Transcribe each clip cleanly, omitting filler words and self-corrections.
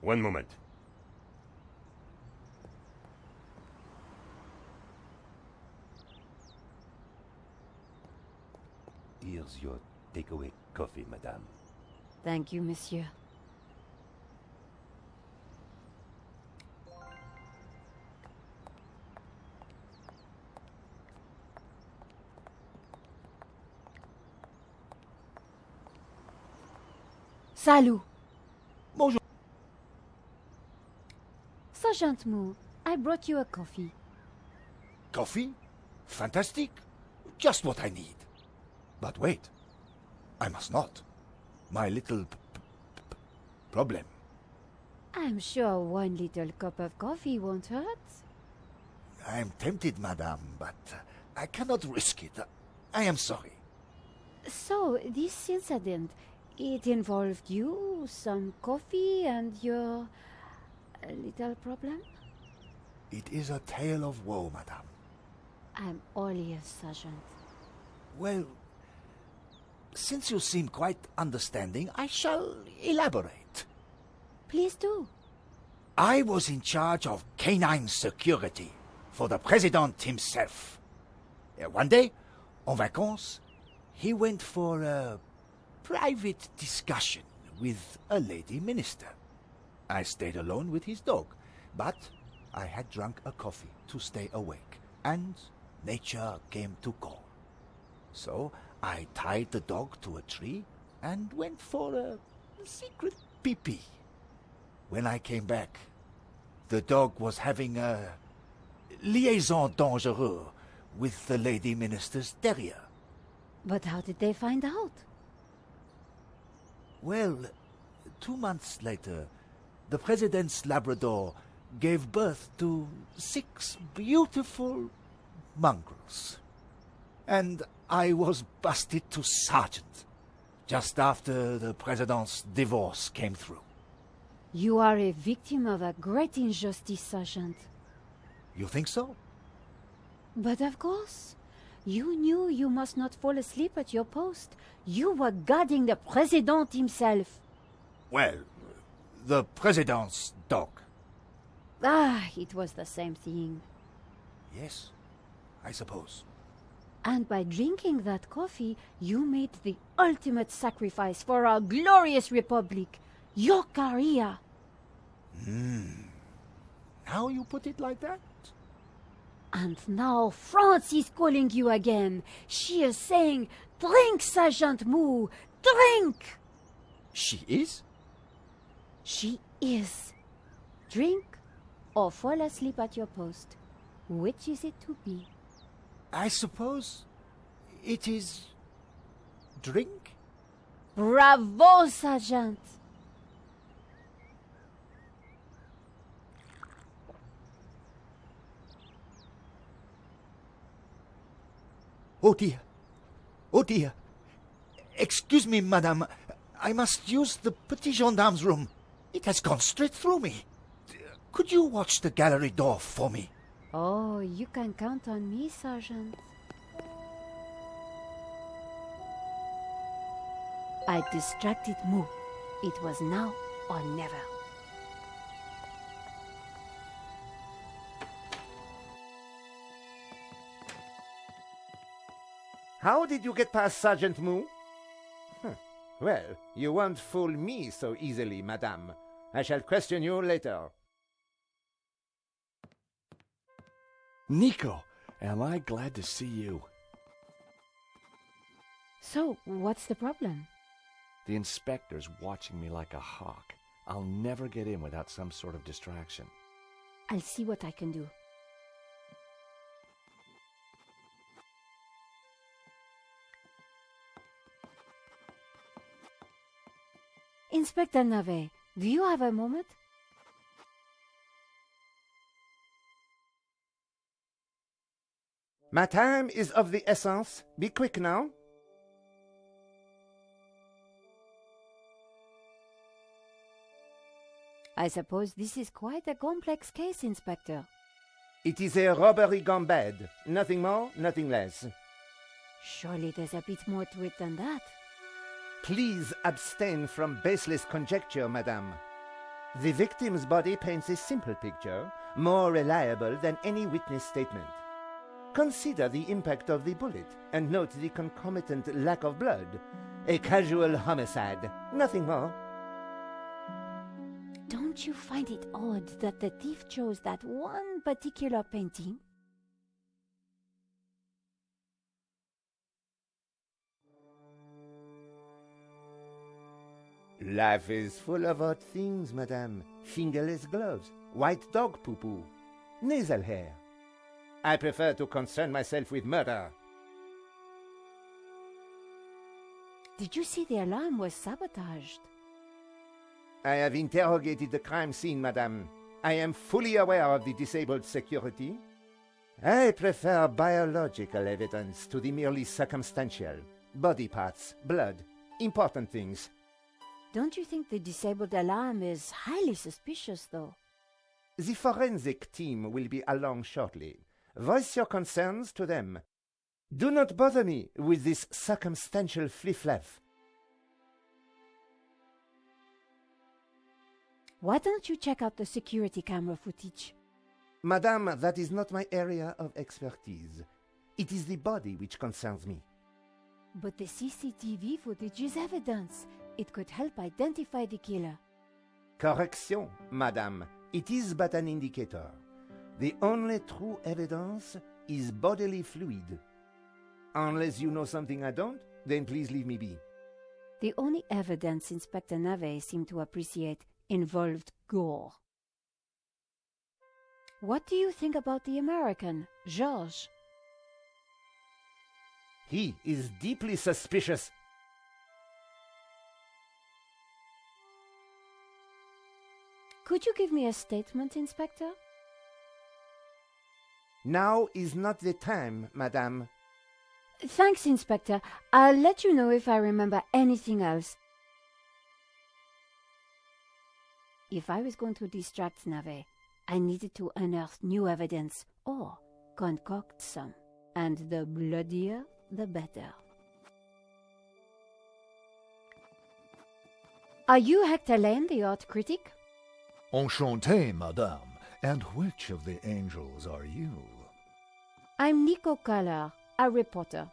One moment. Here's your takeaway coffee, madame. Thank you, monsieur. Salut. Bonjour. Sergeant Moo, I brought you a coffee. Coffee? Fantastic. Just what I need. But wait. I must not. My little problem. I'm sure one little cup of coffee won't hurt. I am tempted, madame, but I cannot risk it. I am sorry. So, this incident, it involved you, some coffee, and your little problem? It is a tale of woe, madame. I'm all ears, Sergeant. Well, since you seem quite understanding, I shall elaborate. Please do. I was in charge of canine security for the president himself. One day, en vacances, he went for a private discussion with a lady minister. I stayed alone with his dog, but I had drunk a coffee to stay awake, and nature came to call. So I tied the dog to a tree and went for a secret pee-pee. When I came back, the dog was having a liaison dangereuse with the lady minister's terrier. But how did they find out? Well, 2 months later, the president's Labrador gave birth to 6 beautiful mongrels. And I was busted to sergeant just after the president's divorce came through. You are a victim of a great injustice, Sergeant. You think so? But of course. You knew you must not fall asleep at your post. You were guarding the president himself. Well, the president's dog. Ah, it was the same thing. Yes, I suppose. And by drinking that coffee, you made the ultimate sacrifice for our glorious republic, your career. Now you put it like that? And now France is calling you again. She is saying, "Drink, Sergeant Moo, drink!" She is? She is. Drink or fall asleep at your post. Which is it to be? I suppose it is drink? Bravo, Sergeant! Oh dear. Oh dear. Excuse me, madame. I must use the petit gendarme's room. It has gone straight through me. Could you watch the gallery door for me? Oh, you can count on me, Sergeant. I distracted Moo. It was now or never. How did you get past Sergeant Moo? Well, you won't fool me so easily, madame. I shall question you later. Nico, am I glad to see you. So, what's the problem? The inspector's watching me like a hawk. I'll never get in without some sort of distraction. I'll see what I can do. Inspector Navet, do you have a moment? My time is of the essence. Be quick now. I suppose this is quite a complex case, Inspector. It is a robbery gone bad. Nothing more, nothing less. Surely there's a bit more to it than that. Please abstain from baseless conjecture, madame. The victim's body paints a simple picture, more reliable than any witness statement. Consider the impact of the bullet and note the concomitant lack of blood. A casual homicide, nothing more. Don't you find it odd that the thief chose that one particular painting? Life is full of odd things, madame. Fingerless gloves, white dog poo-poo, nasal hair. I prefer to concern myself with murder. Did you see the alarm was sabotaged? I have interrogated the crime scene, madame. I am fully aware of the disabled security. I prefer biological evidence to the merely circumstantial. Body parts, blood, important things. Don't you think the disabled alarm is highly suspicious, though? The forensic team will be along shortly. Voice your concerns to them. Do not bother me with this circumstantial fliff-flaff. Why don't you check out the security camera footage? Madame, that is not my area of expertise. It is the body which concerns me. But the CCTV footage is evidence. It could help identify the killer. Correction, madame. It is but an indicator. The only true evidence is bodily fluid. Unless you know something I don't, then please leave me be. The only evidence Inspector Nave seemed to appreciate involved gore. What do you think about the American, Georges? He is deeply suspicious. Could you give me a statement, Inspector? Now is not the time, madame. Thanks, Inspector. I'll let you know if I remember anything else. If I was going to distract Nave, I needed to unearth new evidence or concoct some. And the bloodier, the better. Are you Hector Lane, the art critic? Enchanté, madame. And which of the angels are you? I'm Nico Collar, a reporter.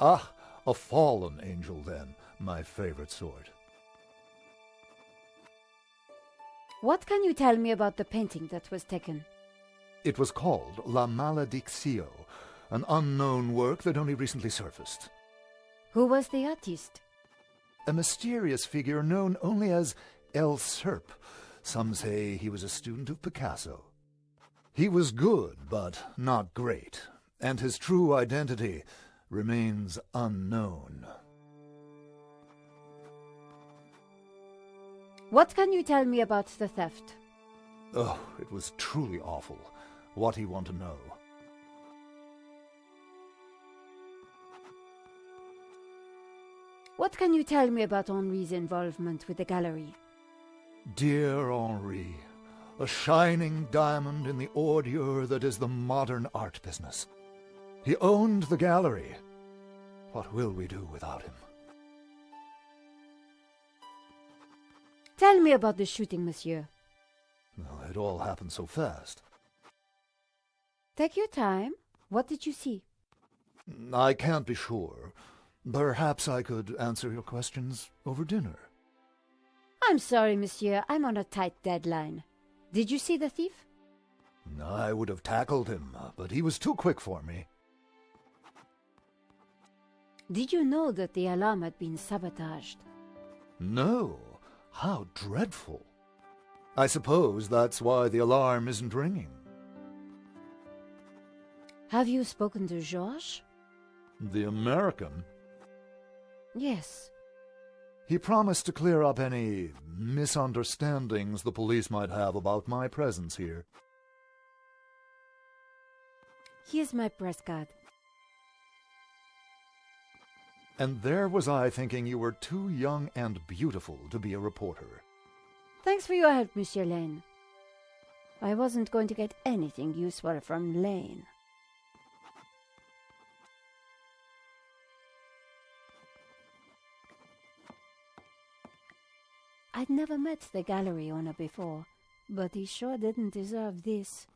Ah, a fallen angel then, my favorite sort. What can you tell me about the painting that was taken? It was called La Malediccio, an unknown work that only recently surfaced. Who was the artist? A mysterious figure known only as El Serp. Some say he was a student of Picasso. He was good, but not great, and his true identity remains unknown. What can you tell me about the theft? Oh, it was truly awful. What do you want to know? What can you tell me about Henri's involvement with the gallery? Dear Henri, a shining diamond in the ordure that is the modern art business. He owned the gallery. What will we do without him? Tell me about the shooting, monsieur. Well, it all happened so fast. Take your time. What did you see? I can't be sure. Perhaps I could answer your questions over dinner. I'm sorry, monsieur. I'm on a tight deadline. Did you see the thief? I would have tackled him, but he was too quick for me. Did you know that the alarm had been sabotaged? No. How dreadful. I suppose that's why the alarm isn't ringing. Have you spoken to Georges? The American? Yes. He promised to clear up any misunderstandings the police might have about my presence here. Here's my press card. And there was I thinking you were too young and beautiful to be a reporter. Thanks for your help, Monsieur Lane. I wasn't going to get anything useful from Lane. I'd never met the gallery owner before, but he sure didn't deserve this.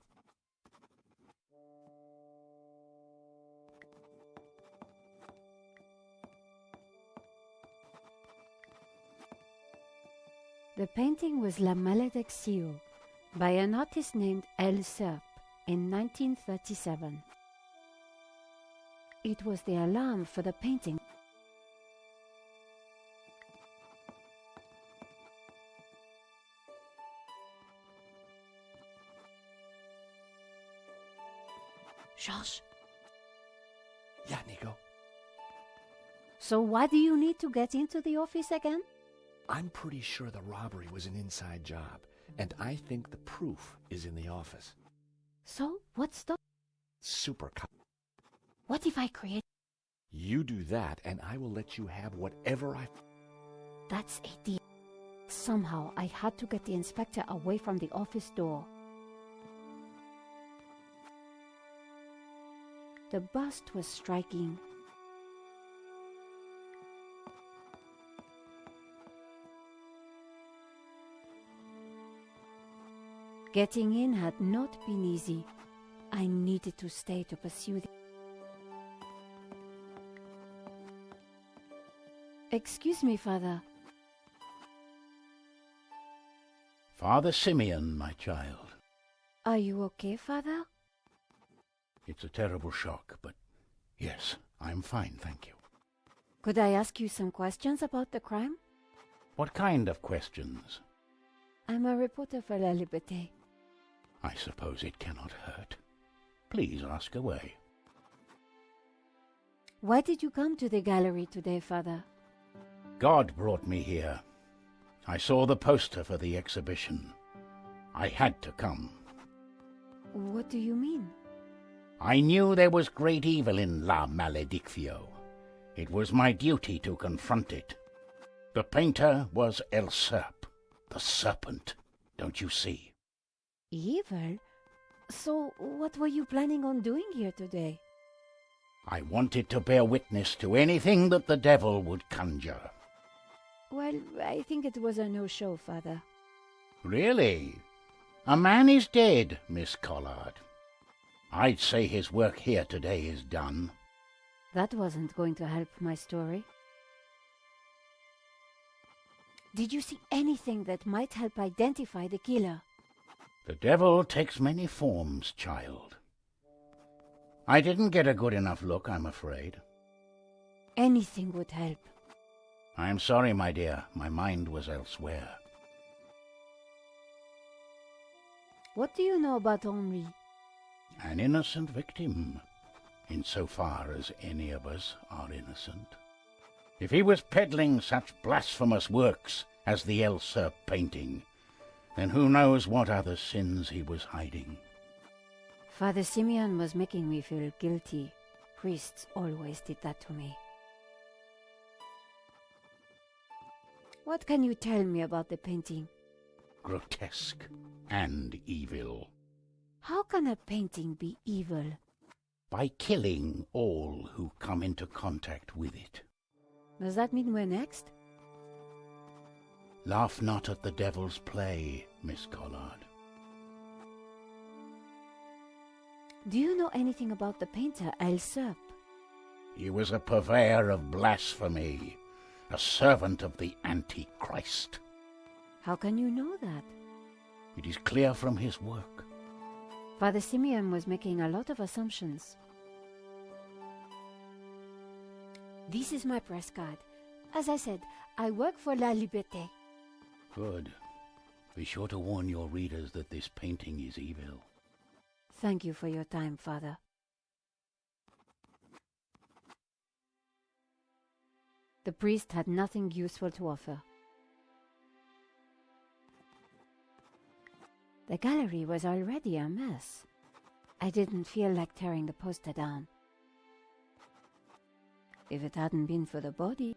The painting was La Maledicció by an artist named Serpent in 1937. It was the alarm for the painting. Georges? Yeah, Nico. So why do you need to get into the office again? I'm pretty sure the robbery was an inside job, and I think the proof is in the office. So, what's the... Super cop. What if I create... You do that, and I will let you have whatever I... That's a deal. Somehow, I had to get the inspector away from the office door. The bust was striking. Getting in had not been easy. I needed to stay to pursue the... Excuse me, Father. Father Simeon, my child. Are you okay, Father? It's a terrible shock, but yes, I'm fine, thank you. Could I ask you some questions about the crime? What kind of questions? I'm a reporter for La Liberté. I suppose it cannot hurt. Please ask away. Why did you come to the gallery today, Father? God brought me here. I saw the poster for the exhibition. I had to come. What do you mean? I knew there was great evil in La Maledicció. It was my duty to confront it. The painter was Serpent, the Serpent, don't you see? Evil? So, what were you planning on doing here today? I wanted to bear witness to anything that the devil would conjure. Well, I think it was a no-show, Father. Really? A man is dead, Miss Collard. I'd say his work here today is done. That wasn't going to help my story. Did you see anything that might help identify the killer? The devil takes many forms, child. I didn't get a good enough look, I'm afraid. Anything would help. I'm sorry, my dear. My mind was elsewhere. What do you know about Henri? An innocent victim, insofar as any of us are innocent. If he was peddling such blasphemous works as the Serpent painting, then who knows what other sins he was hiding. Father Simeon was making me feel guilty. Priests always did that to me. What can you tell me about the painting? Grotesque and evil. How can a painting be evil? By killing all who come into contact with it. Does that mean we're next? Laugh not at the devil's play, Miss Collard. Do you know anything about the painter Serpent? He was a purveyor of blasphemy, a servant of the Antichrist. How can you know that? It is clear from his work. Father Simeon was making a lot of assumptions. This is my press card. As I said, I work for La Liberté. Good. Be sure to warn your readers that this painting is evil. Thank you for your time, Father. The priest had nothing useful to offer. The gallery was already a mess. I didn't feel like tearing the poster down. If it hadn't been for the body...